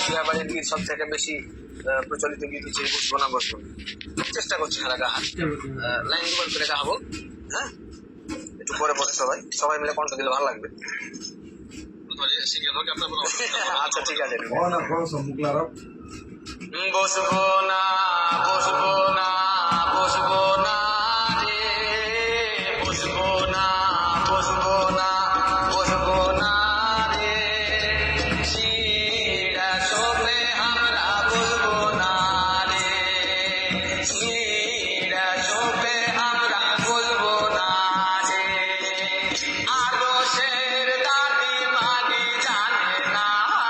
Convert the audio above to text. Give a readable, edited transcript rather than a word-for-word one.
বিয়াবাড়ির গীত সব থেকে বেশি প্রচলিত গীত হচ্ছে বসবো না বসবো না। চেষ্টা করছি সারা গাহার লাইন দুবার করে গাহাবো। হ্যাঁ, একটু পরে পরে সবাই সবাই মিলে কণ্ঠ দিলে ভালো লাগবে। আচ্ছা ঠিক আছে। বসবো না বসবো না